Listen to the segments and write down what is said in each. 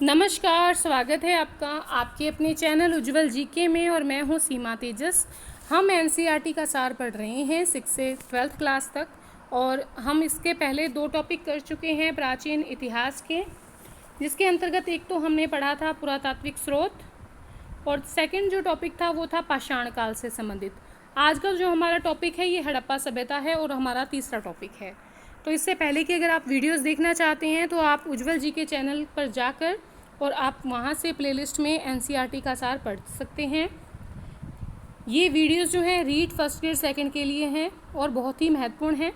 नमस्कार, स्वागत है आपका आपके अपने चैनल उज्ज्वल जीके में। और मैं हूं सीमा तेजस। हम एनसीईआरटी का सार पढ़ रहे हैं 6 से 12th क्लास तक, और हम इसके पहले 2 टॉपिक कर चुके हैं प्राचीन इतिहास के, जिसके अंतर्गत एक तो हमने पढ़ा था पुरातात्विक स्रोत, और सेकंड जो टॉपिक था वो था पाषाण काल से संबंधित। आज का जो हमारा टॉपिक है ये हड़प्पा सभ्यता है, और हमारा तीसरा टॉपिक है। तो इससे पहले कि अगर आप वीडियोस देखना चाहते हैं तो आप उज्ज्वल जी के चैनल पर जाकर और आप वहां से प्लेलिस्ट में एनसीईआरटी का सार पढ़ सकते हैं। ये वीडियोस जो हैं रीड फर्स्ट ग्रेड सेकंड के लिए हैं और बहुत ही महत्वपूर्ण हैं,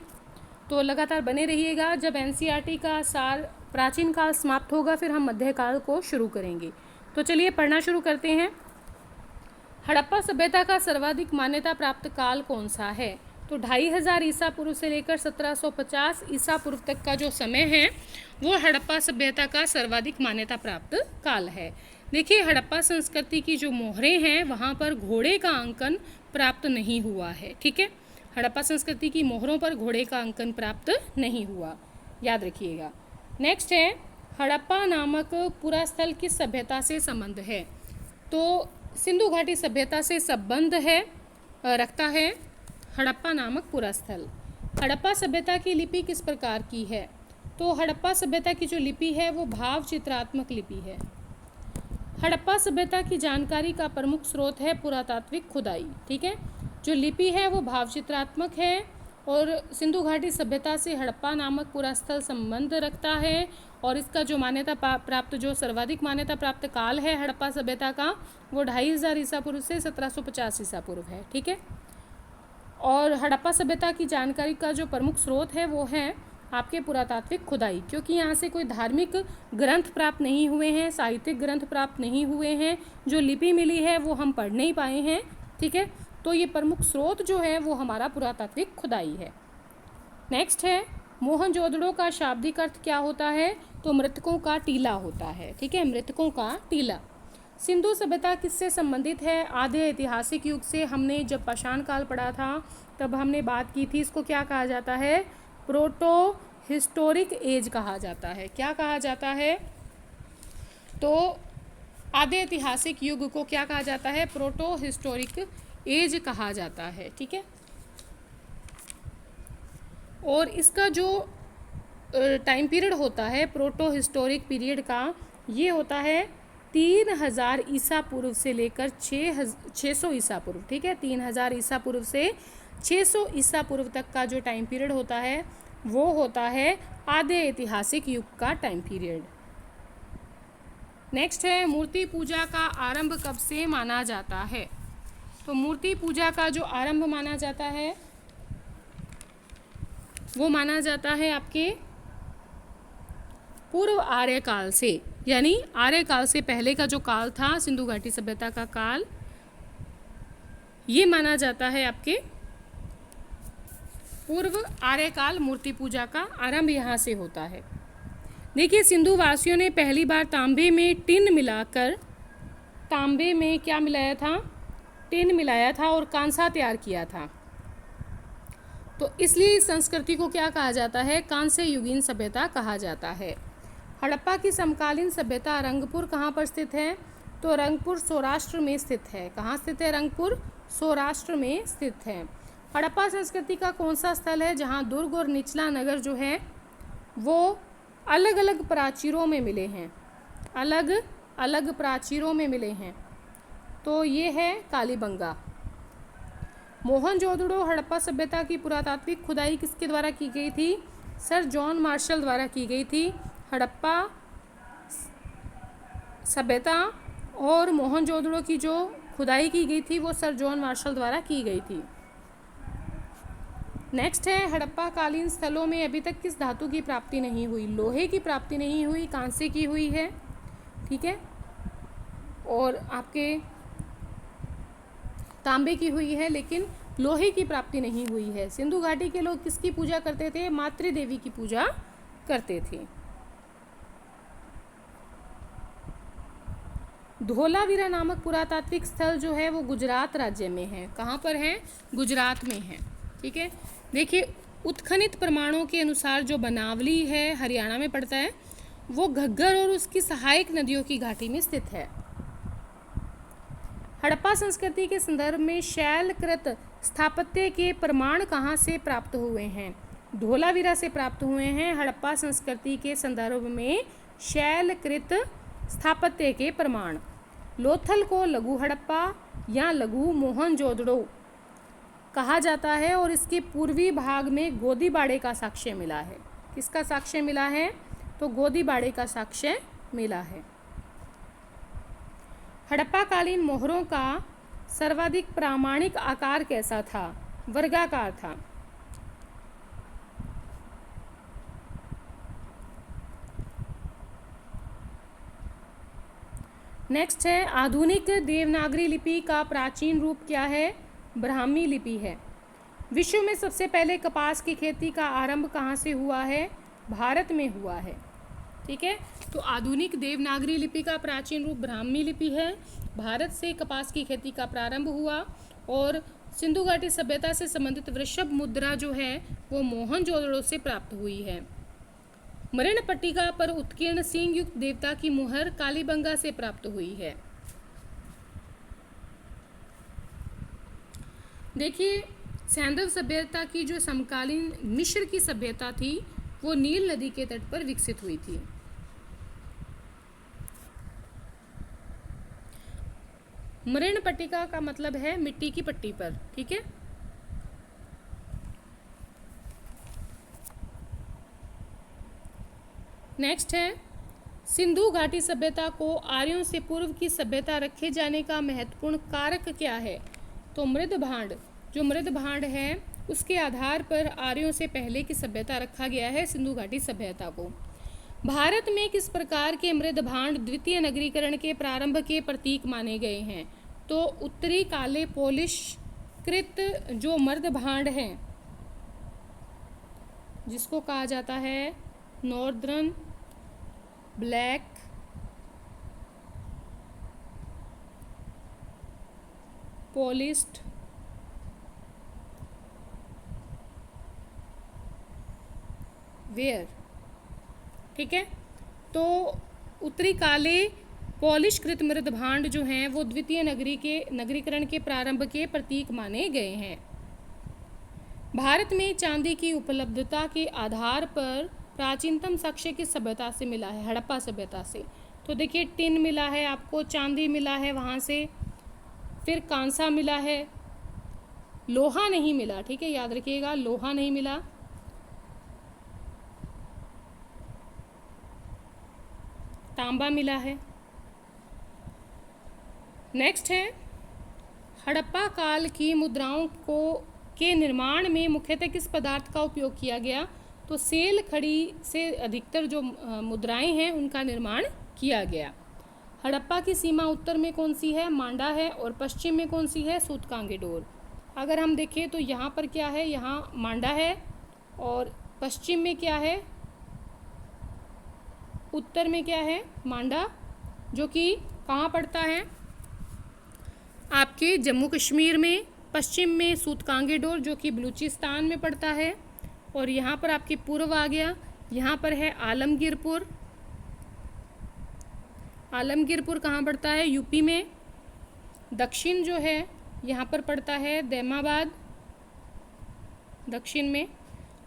तो लगातार बने रहिएगा। जब एनसीईआरटी का सार प्राचीन काल समाप्त होगा फिर हम मध्यकाल को शुरू करेंगे। तो चलिए पढ़ना शुरू करते हैं। हड़प्पा सभ्यता का सर्वाधिक मान्यता प्राप्त काल कौन सा है? तो 2500 ईसा पूर्व से लेकर 1750 ईसा पूर्व तक का जो समय है वो हड़प्पा सभ्यता का सर्वाधिक मान्यता प्राप्त काल है। देखिए, हड़प्पा संस्कृति की जो मोहरें हैं वहाँ पर घोड़े का अंकन प्राप्त नहीं हुआ है। ठीक है, हड़प्पा संस्कृति की मोहरों पर घोड़े का अंकन प्राप्त नहीं हुआ, याद रखिएगा। नेक्स्ट है, हड़प्पा नामक पूरा स्थल किस सभ्यता से संबंध है? तो सिंधु घाटी सभ्यता से संबंध रखता है हड़प्पा नामक पूरा स्थल। हड़प्पा सभ्यता की लिपि किस प्रकार की है? तो हड़प्पा सभ्यता की जो लिपि है वो भाव चित्रात्मक लिपि है। हड़प्पा सभ्यता की जानकारी का प्रमुख स्रोत है पुरातात्विक खुदाई। ठीक है, जो लिपि है वो भाव चित्रात्मक है, और सिंधु घाटी सभ्यता से हड़प्पा नामक पूरा स्थल संबंध रखता है। और इसका जो मान्यता प्राप्त जो सर्वाधिक मान्यता प्राप्त काल है हड़प्पा सभ्यता का वो 2500 ईसा पूर्व से 1750 ईसा पूर्व है। ठीक है, और हड़प्पा सभ्यता की जानकारी का जो प्रमुख स्रोत है वो है आपके पुरातात्विक खुदाई, क्योंकि यहाँ से कोई धार्मिक ग्रंथ प्राप्त नहीं हुए हैं, साहित्यिक ग्रंथ प्राप्त नहीं हुए हैं, जो लिपि मिली है वो हम पढ़ नहीं पाए हैं। ठीक है, तो ये प्रमुख स्रोत जो है वो हमारा पुरातात्विक खुदाई है। नेक्स्ट है, मोहनजोदड़ो का शाब्दिक अर्थ क्या होता है? तो मृतकों का टीला होता है। ठीक है, मृतकों का टीला। सिंधु सभ्यता किससे संबंधित है? आधे ऐतिहासिक युग से। हमने जब पाषाण काल पढ़ा था तब हमने बात की थी, इसको क्या कहा जाता है? प्रोटो हिस्टोरिक एज कहा जाता है। क्या कहा जाता है? तो आधे ऐतिहासिक युग को क्या कहा जाता है? प्रोटो हिस्टोरिक एज कहा जाता है। ठीक है, और इसका जो टाइम पीरियड होता है प्रोटो हिस्टोरिक पीरियड का, ये होता है 3000 ईसा पूर्व से लेकर 600 ईसा पूर्व। ठीक है, 3000 ईसा पूर्व से 600 ईसा पूर्व तक का जो टाइम पीरियड होता है वो होता है आधे ऐतिहासिक युग का टाइम पीरियड। नेक्स्ट है, मूर्ति पूजा का आरंभ कब से माना जाता है? तो मूर्ति पूजा का जो आरंभ माना जाता है वो माना जाता है आपके पूर्व आर्य काल से, यानी आर्य काल से पहले का जो काल था सिंधु घाटी सभ्यता का काल, ये माना जाता है आपके पूर्व आर्य काल। मूर्ति पूजा का आरंभ यहाँ से होता है। देखिए, सिंधु वासियों ने पहली बार तांबे में टिन मिलाकर, तांबे में क्या मिलाया था? टिन मिलाया था और कांसा तैयार किया था। तो इसलिए इस संस्कृति को क्या कहा जाता है? कांस्य युगीन सभ्यता कहा जाता है। हड़प्पा की समकालीन सभ्यता रंगपुर कहाँ पर स्थित है? तो रंगपुर सौराष्ट्र में स्थित है। कहाँ स्थित है? रंगपुर सौराष्ट्र में स्थित है। हड़प्पा संस्कृति का कौन सा स्थल है जहाँ दुर्ग और निचला नगर जो है वो अलग अलग प्राचीरों में मिले हैं? अलग अलग प्राचीरों में मिले हैं, तो ये है कालीबंगा। मोहनजोदड़ो हड़प्पा सभ्यता की पुरातात्विक खुदाई किसके द्वारा की गई थी? सर जॉन मार्शल द्वारा की गई थी। हड़प्पा सभ्यता और मोहनजोदड़ो की जो खुदाई की गई थी वो सर जॉन मार्शल द्वारा की गई थी। नेक्स्ट है, हड़प्पा कालीन स्थलों में अभी तक किस धातु की प्राप्ति नहीं हुई? लोहे की प्राप्ति नहीं हुई, कांसे की हुई है। ठीक है, और आपके तांबे की हुई है, लेकिन लोहे की प्राप्ति नहीं हुई है। सिंधु घाटी के लोग किसकी पूजा करते थे? मातृ देवी की पूजा करते थे। धोलावीरा नामक पुरातात्विक स्थल जो है वो गुजरात राज्य में है। कहाँ पर है? गुजरात में है। ठीक है, देखिए उत्खनित प्रमाणों के अनुसार जो बनावली है हरियाणा में पड़ता है, वो घग्गर और उसकी सहायक नदियों की घाटी में स्थित है। हड़प्पा संस्कृति के संदर्भ में शैलकृत स्थापत्य के प्रमाण कहाँ से प्राप्त हुए हैं? धोलावीरा से प्राप्त हुए हैं। हड़प्पा संस्कृति के संदर्भ में शैलकृत स्थापत्य के प्रमाण। लोथल को लघु हड़प्पा या लघु मोहनजोदड़ो कहा जाता है और इसके पूर्वी भाग में गोदीबाड़े का साक्ष्य मिला है। किसका साक्ष्य मिला है? तो गोदीबाड़े का साक्ष्य मिला है। हड़प्पा कालीन मोहरों का सर्वाधिक प्रामाणिक आकार कैसा था? वर्गाकार था। नेक्स्ट है, आधुनिक देवनागरी लिपि का प्राचीन रूप क्या है? ब्राह्मी लिपि है। विश्व में सबसे पहले कपास की खेती का आरंभ कहाँ से हुआ है? भारत में हुआ है। ठीक है, तो आधुनिक देवनागरी लिपि का प्राचीन रूप ब्राह्मी लिपि है। भारत से कपास की खेती का प्रारंभ हुआ और सिंधु घाटी सभ्यता से संबंधित वृषभ मुद्रा जो है वो मोहनजोदड़ो से प्राप्त हुई है। मृणपट्टिका पर उत्कीर्ण सींग युक्त देवता की मुहर कालीबंगा से प्राप्त हुई है। देखिए, सैंधव सभ्यता की जो समकालीन मिस्र की सभ्यता थी वो नील नदी के तट पर विकसित हुई थी। मृणपट्टिका का मतलब है मिट्टी की पट्टी पर। ठीक है, नेक्स्ट है, सिंधु घाटी सभ्यता को आर्यों से पूर्व की सभ्यता रखे जाने का महत्वपूर्ण कारक क्या है? तो मृद भांड, जो मृद भांड है उसके आधार पर आर्यों से पहले की सभ्यता रखा गया है परिसिंधु घाटी सभ्यता को। भारत में किस प्रकार के मृद भांड द्वितीय नगरीकरण के प्रारंभ के प्रतीक माने गए हैं? तो उत्तरी काले पॉलिश कृत जो मृद भांड हैं जिसको कहा जाता है नॉर्दर्न ब्लैक पॉलिश्ड वेयर। ठीक है, तो उत्तरी काले पॉलिशकृत मृद भांड जो हैं वो द्वितीय नगरीकरण के प्रारंभ के प्रतीक माने गए हैं। भारत में चांदी की उपलब्धता के आधार पर प्राचीनतम साक्ष्य किस सभ्यता से मिला है? हड़प्पा सभ्यता से। तो देखिए, टिन मिला है आपको, चांदी मिला है वहाँ से, फिर कांसा मिला है, लोहा नहीं मिला। ठीक है, याद रखिएगा, लोहा नहीं मिला। तांबा मिला है। नेक्स्ट है, हड़प्पा काल की मुद्राओं के निर्माण में मुख्यतः किस पदार्थ का उपयोग किया गया? तो सेल खड़ी से अधिकतर जो मुद्राएं हैं उनका निर्माण किया गया। हड़प्पा की सीमा उत्तर में कौन सी है? मांडा है, और पश्चिम में कौन सी है? सूतकांगेडोर। अगर हम देखें तो यहाँ पर क्या है? यहाँ मांडा है, और पश्चिम में क्या है? उत्तर में क्या है? मांडा, जो कि कहाँ पड़ता है? आपके जम्मू कश्मीर में। पश्चिम में सूतकांगेडोर जो कि बलूचिस्तान में पड़ता है, और यहाँ पर आपके पूर्व आ गया, यहाँ पर है आलमगीरपुर। आलमगीरपुर कहाँ पड़ता है? यूपी में। दक्षिण जो है यहाँ पर पड़ता है दैमाबाद, दक्षिण में,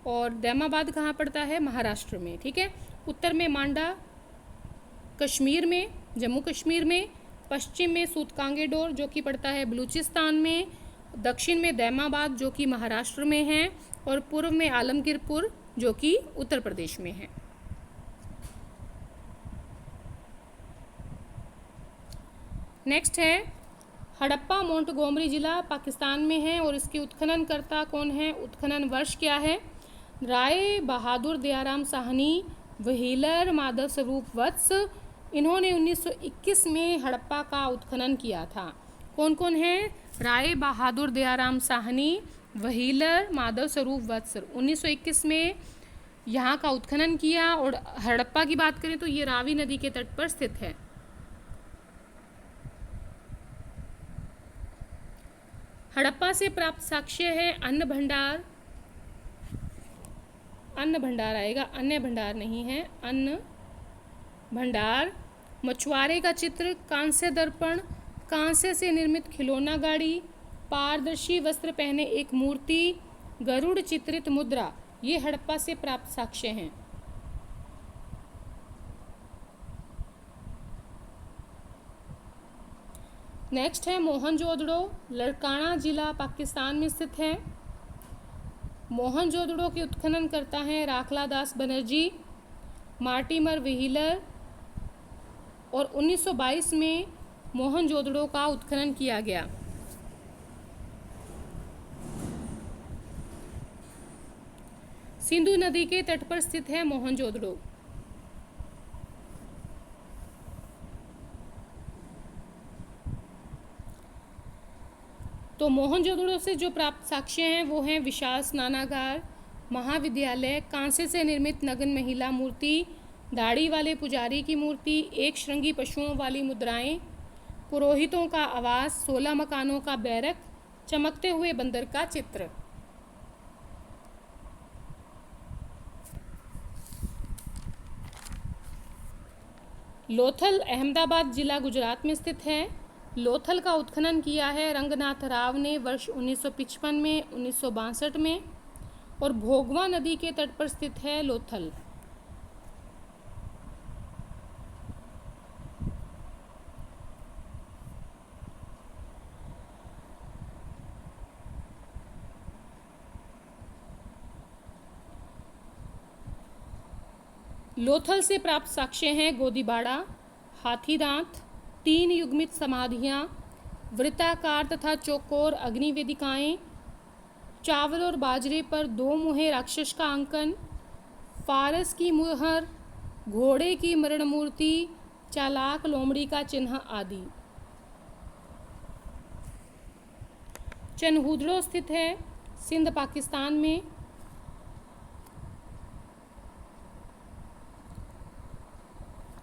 और दैमाबाद कहाँ पड़ता है? महाराष्ट्र में। ठीक है, उत्तर में मांडा कश्मीर में, जम्मू कश्मीर में, पश्चिम में सूतकांगेडोर जो कि पड़ता है बलूचिस्तान में, दक्षिण में दैमाबाद जो कि महाराष्ट्र में है, और पूर्व में आलमगीरपुर जो कि उत्तर प्रदेश में है। नेक्स्ट है, हड़प्पा मोंटगोमरी जिला पाकिस्तान में है, और इसके उत्खननकर्ता कौन है? उत्खनन वर्ष क्या है? राय बहादुर दयाराम साहनी, व्हीलर माधव स्वरूप वत्स, इन्होंने 1921 में हड़प्पा का उत्खनन किया था। कौन कौन है? राय बहादुर दयाराम साहनी, व्हीलर माधव स्वरूप वत्स, 1921 में यहाँ का उत्खनन किया। और हड़प्पा की बात करें तो ये रावी नदी के तट पर स्थित है। हड़प्पा से प्राप्त साक्ष्य है अन्न भंडार, अन्न भंडार आएगा, अन्य भंडार नहीं है, अन्न भंडार, मछुआरे का चित्र, कांस्य दर्पण, कांस्य से निर्मित खिलौना गाड़ी, पारदर्शी वस्त्र पहने एक मूर्ति, गरुड़ चित्रित मुद्रा, ये हड़प्पा से प्राप्त साक्ष्य हैं। नेक्स्ट है मोहनजोदड़ो, लड़काना जिला पाकिस्तान में स्थित है। मोहनजोदड़ो के उत्खनन करता है राखला दास बनर्जी, मार्टिमर व्हीलर, और 1922 में मोहनजोदड़ो का उत्खनन किया गया। सिंधु नदी के तट पर स्थित है मोहनजोदड़ो। तो मोहनजोदड़ो से जो प्राप्त साक्ष्य हैं वो हैं विशाल स्नानागार, महाविद्यालय, कांसे से निर्मित नग्न महिला मूर्ति, दाढ़ी वाले पुजारी की मूर्ति, एक श्रृंगी पशुओं वाली मुद्राएं, पुरोहितों का आवास, 16 मकानों का बैरक, चमकते हुए बंदर का चित्र। लोथल अहमदाबाद जिला गुजरात में स्थित है। लोथल का उत्खनन किया है रंगनाथ राव ने वर्ष 1955 में, 1962 में, और भोगवा नदी के तट पर स्थित है लोथल। लोथल से प्राप्त साक्ष्य हैं गोदीबाड़ा, हाथीदांत, 3 युग्मित समाधियां, वृत्ताकार तथा चौकोर अग्निवेदिकाएं, चावल और बाजरे पर 2 मुहे राक्षस का अंकन, फारस की मुहर, घोड़े की मरण मूर्ति, चालाक लोमड़ी का चिन्ह आदि। चनहूदड़ो स्थित है सिंध पाकिस्तान में।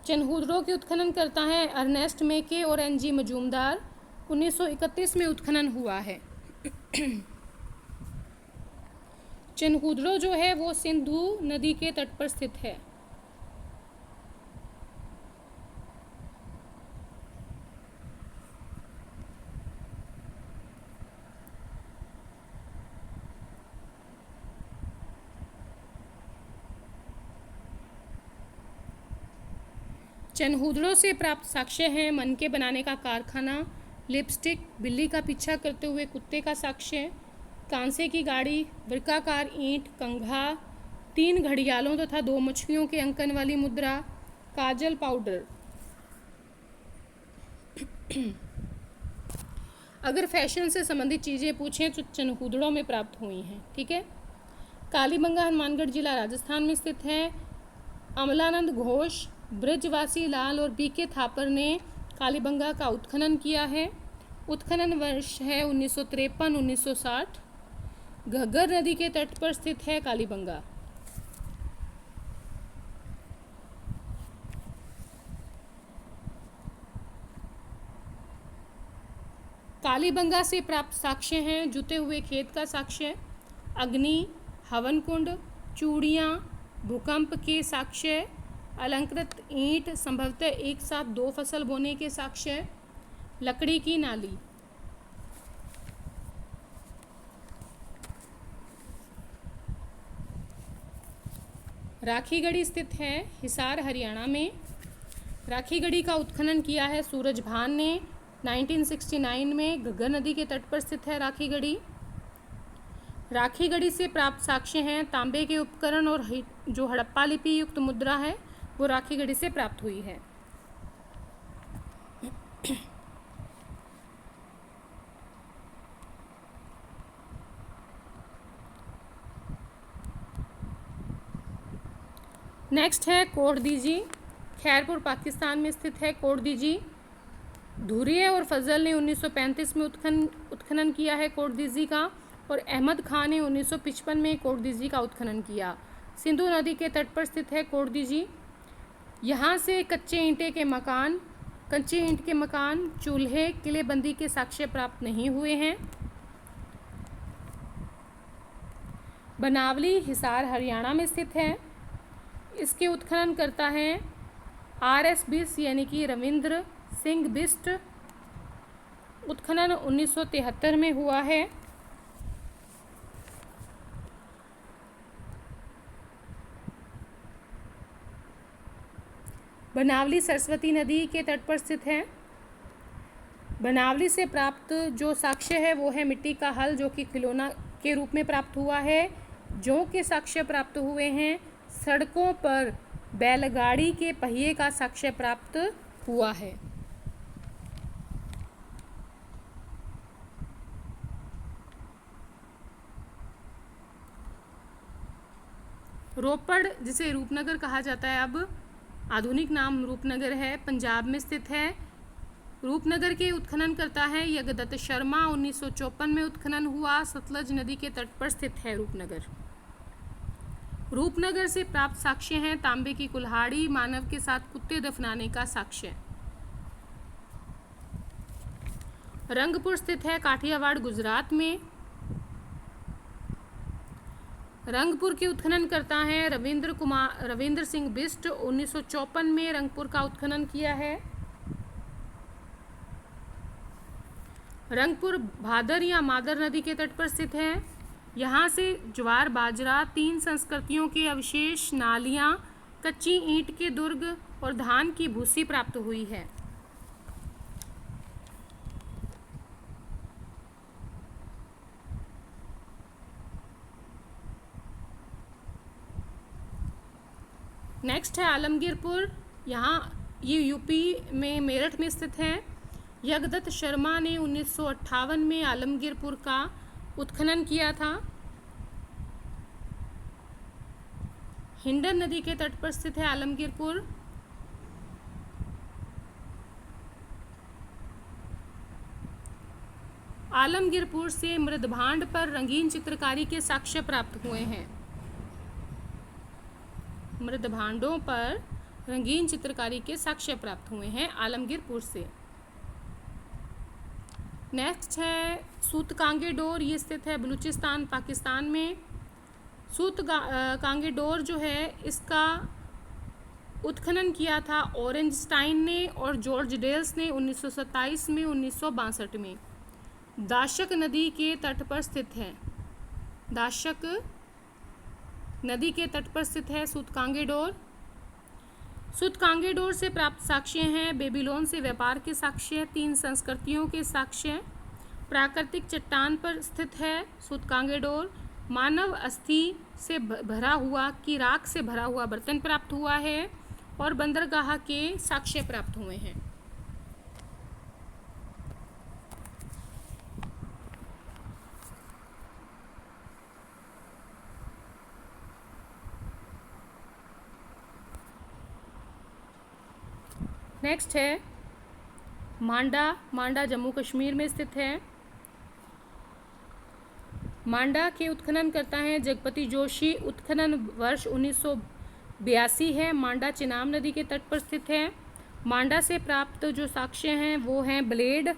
चनहूदड़ो के उत्खनन करता है अर्नेस्ट मेके और एनजी मजूमदार। 1931 में उत्खनन हुआ है। चनहूदड़ो जो है वो सिंधु नदी के तट पर स्थित है। चनहूदड़ो से प्राप्त साक्ष्य हैं मन के बनाने का कारखाना, लिपस्टिक, बिल्ली का पीछा करते हुए कुत्ते का साक्ष्य, कांसे की गाड़ी, वृक्काकार ईंट, कंघा, 3 घड़ियालों तथा 2 मछलियों के अंकन वाली मुद्रा, काजल पाउडर। अगर फैशन से संबंधित चीज़ें पूछें तो चनहूदड़ो में प्राप्त हुई हैं। ठीक है। कालीबंगा हनुमानगढ़ जिला राजस्थान में स्थित है। अमलानंद घोष, ब्रजवासी लाल और बीके थापर ने कालीबंगा का उत्खनन किया है। उत्खनन वर्ष है 1953-1960। घग्गर नदी के तट पर स्थित है कालीबंगा। कालीबंगा से प्राप्त साक्ष्य हैं जुते हुए खेत का साक्ष्य, अग्नि, हवन कुंड, चूड़ियाँ, भूकंप के साक्ष्य, अलंकृत ईंट, संभवतः एक साथ 2 फसल बोने के साक्ष्य, लकड़ी की नाली। राखीगढ़ी स्थित है हिसार हरियाणा में। राखीगढ़ी का उत्खनन किया है सूरज भान ने 1969 में। घग्गर नदी के तट पर स्थित है राखीगढ़ी। राखीगढ़ी से प्राप्त साक्ष्य हैं तांबे के उपकरण और जो हड़प्पा लिपि युक्त मुद्रा है वो राखीगढ़ी से प्राप्त हुई है। नेक्स्ट है कोटदीजी, खैरपुर पाकिस्तान में स्थित है कोटदीजी। धुरिया और फजल ने 1935 में उत्खनन किया है कोटदीजी का, और अहमद खान ने 1955 में कोटदीजी का उत्खनन किया। सिंधु नदी के तट पर स्थित है कोटदीजी। यहाँ से कच्चे ईंट के मकान, चूल्हे, किलेबंदी के साक्ष्य प्राप्त नहीं हुए हैं। बनावली हिसार हरियाणा में स्थित है। इसके उत्खनन करता है RS बिस्ट यानी कि रविंद्र सिंह बिस्ट उत्खनन 1973 में हुआ है। बनावली सरस्वती नदी के तट पर स्थित है। बनावली से प्राप्त जो साक्ष्य है वो है मिट्टी का हल जो कि खिलौना के रूप में प्राप्त हुआ है। जौ के साक्ष्य प्राप्त हुए हैं। सड़कों पर बैलगाड़ी के पहिए का साक्ष्य प्राप्त हुआ है। रोपड़ जिसे रूपनगर कहा जाता है, अब आधुनिक नाम रूपनगर है, पंजाब में स्थित है। रूपनगर के उत्खनन करता है यज्ञदत्त शर्मा। 1954 में उत्खनन हुआ। सतलज नदी के तट पर स्थित है रूपनगर। रूपनगर से प्राप्त साक्ष्य हैं तांबे की कुल्हाड़ी, मानव के साथ कुत्ते दफनाने का साक्ष्य। रंगपुर स्थित है काठियावाड़ गुजरात में। रंगपुर के उत्खनन करता है रविंद्र सिंह बिस्ट। 1954 में रंगपुर का उत्खनन किया है। रंगपुर भादर या मादर नदी के तट पर स्थित है। यहाँ से ज्वार बाजरा, 3 संस्कृतियों के अवशेष, नालियाँ, कच्ची ईंट के दुर्ग और धान की भूसी प्राप्त हुई है। नेक्स्ट है आलमगीरपुर। ये यूपी में मेरठ में स्थित है। यज्ञदत्त शर्मा ने 1958 में आलमगीरपुर का उत्खनन किया था। हिंडन नदी के तट पर स्थित है आलमगीरपुर। आलमगीरपुर से मृदभांड पर रंगीन चित्रकारी के साक्ष्य प्राप्त हुए हैं। मृदभांडों पर रंगीन चित्रकारी के साक्ष्य प्राप्त हुए हैं आलमगीरपुर से। नेक्स्ट है सूतकांगे डोर। ये स्थित है बलूचिस्तान पाकिस्तान में। सूतकांगे डोर जो है इसका उत्खनन किया था ऑरेंजस्टाइन ने और जॉर्ज डेल्स ने 1927 में 1962 में। दाशक नदी के तट पर स्थित है। दाशक नदी के तट पर स्थित है सूतकांगे डोर। सूतकांगे डोर से प्राप्त साक्ष्य हैं बेबीलोन से व्यापार के साक्ष्य, 3 संस्कृतियों के साक्ष्य। प्राकृतिक चट्टान पर स्थित है सूतकांगे डोर। मानव अस्थि से भरा हुआ की राख से भरा हुआ बर्तन प्राप्त हुआ है और बंदरगाह के साक्ष्य प्राप्त हुए हैं। नेक्स्ट है मांडा। मांडा जम्मू कश्मीर में स्थित है। मांडा के उत्खनन करता है जगपति जोशी। उत्खनन वर्ष 1982 है। मांडा चिनाब नदी के तट पर स्थित है। मांडा से प्राप्त जो साक्ष्य हैं वो हैं ब्लेड,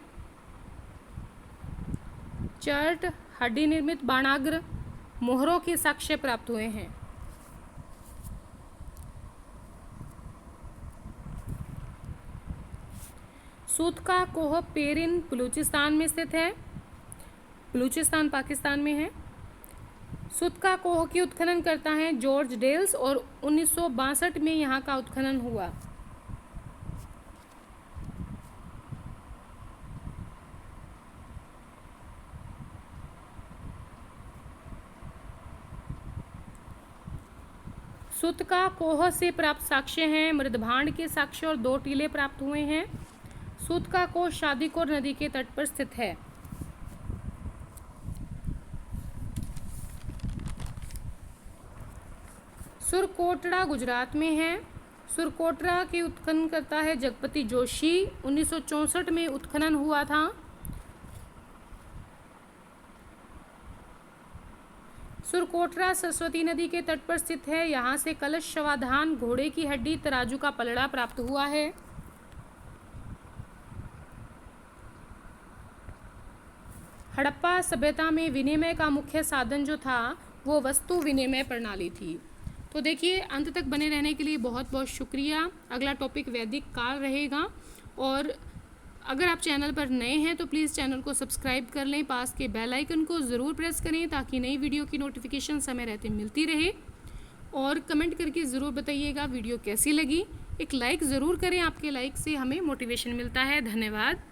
चर्ट, हड्डी निर्मित बाणाग्र, मोहरों के साक्ष्य प्राप्त हुए हैं। सूत का कोह पेरिन बलूचिस्तान में स्थित है। बलूचिस्तान पाकिस्तान में है। सूत का कोह की उत्खनन करता है जॉर्ज डेल्स और 1962 में यहाँ का उत्खनन हुआ। सूत का कोह से प्राप्त साक्ष्य हैं मृदभांड के साक्ष्य और 2 टीले प्राप्त हुए हैं। सूत का कोह शादीकोर नदी के तट पर स्थित है। सुरकोटड़ा गुजरात में है। सुरकोटड़ा के उत्खनन करता है जगपति जोशी। 1964 में उत्खनन हुआ था। सुरकोटड़ा सरस्वती नदी के तट पर स्थित है। यहाँ से कलश, शवाधान, घोड़े की हड्डी, तराजू का पलड़ा प्राप्त हुआ है। हड़प्पा सभ्यता में विनिमय का मुख्य साधन जो था वो वस्तु विनिमय प्रणाली थी। तो देखिए, अंत तक बने रहने के लिए बहुत बहुत शुक्रिया। अगला टॉपिक वैदिक काल रहेगा। और अगर आप चैनल पर नए हैं तो प्लीज़ चैनल को सब्सक्राइब कर लें, पास के बेल आइकन को ज़रूर प्रेस करें ताकि नई वीडियो की नोटिफिकेशन समय रहते मिलती रहे। और कमेंट करके ज़रूर बताइएगा वीडियो कैसी लगी। एक लाइक ज़रूर करें, आपके लाइक से हमें मोटिवेशन मिलता है। धन्यवाद।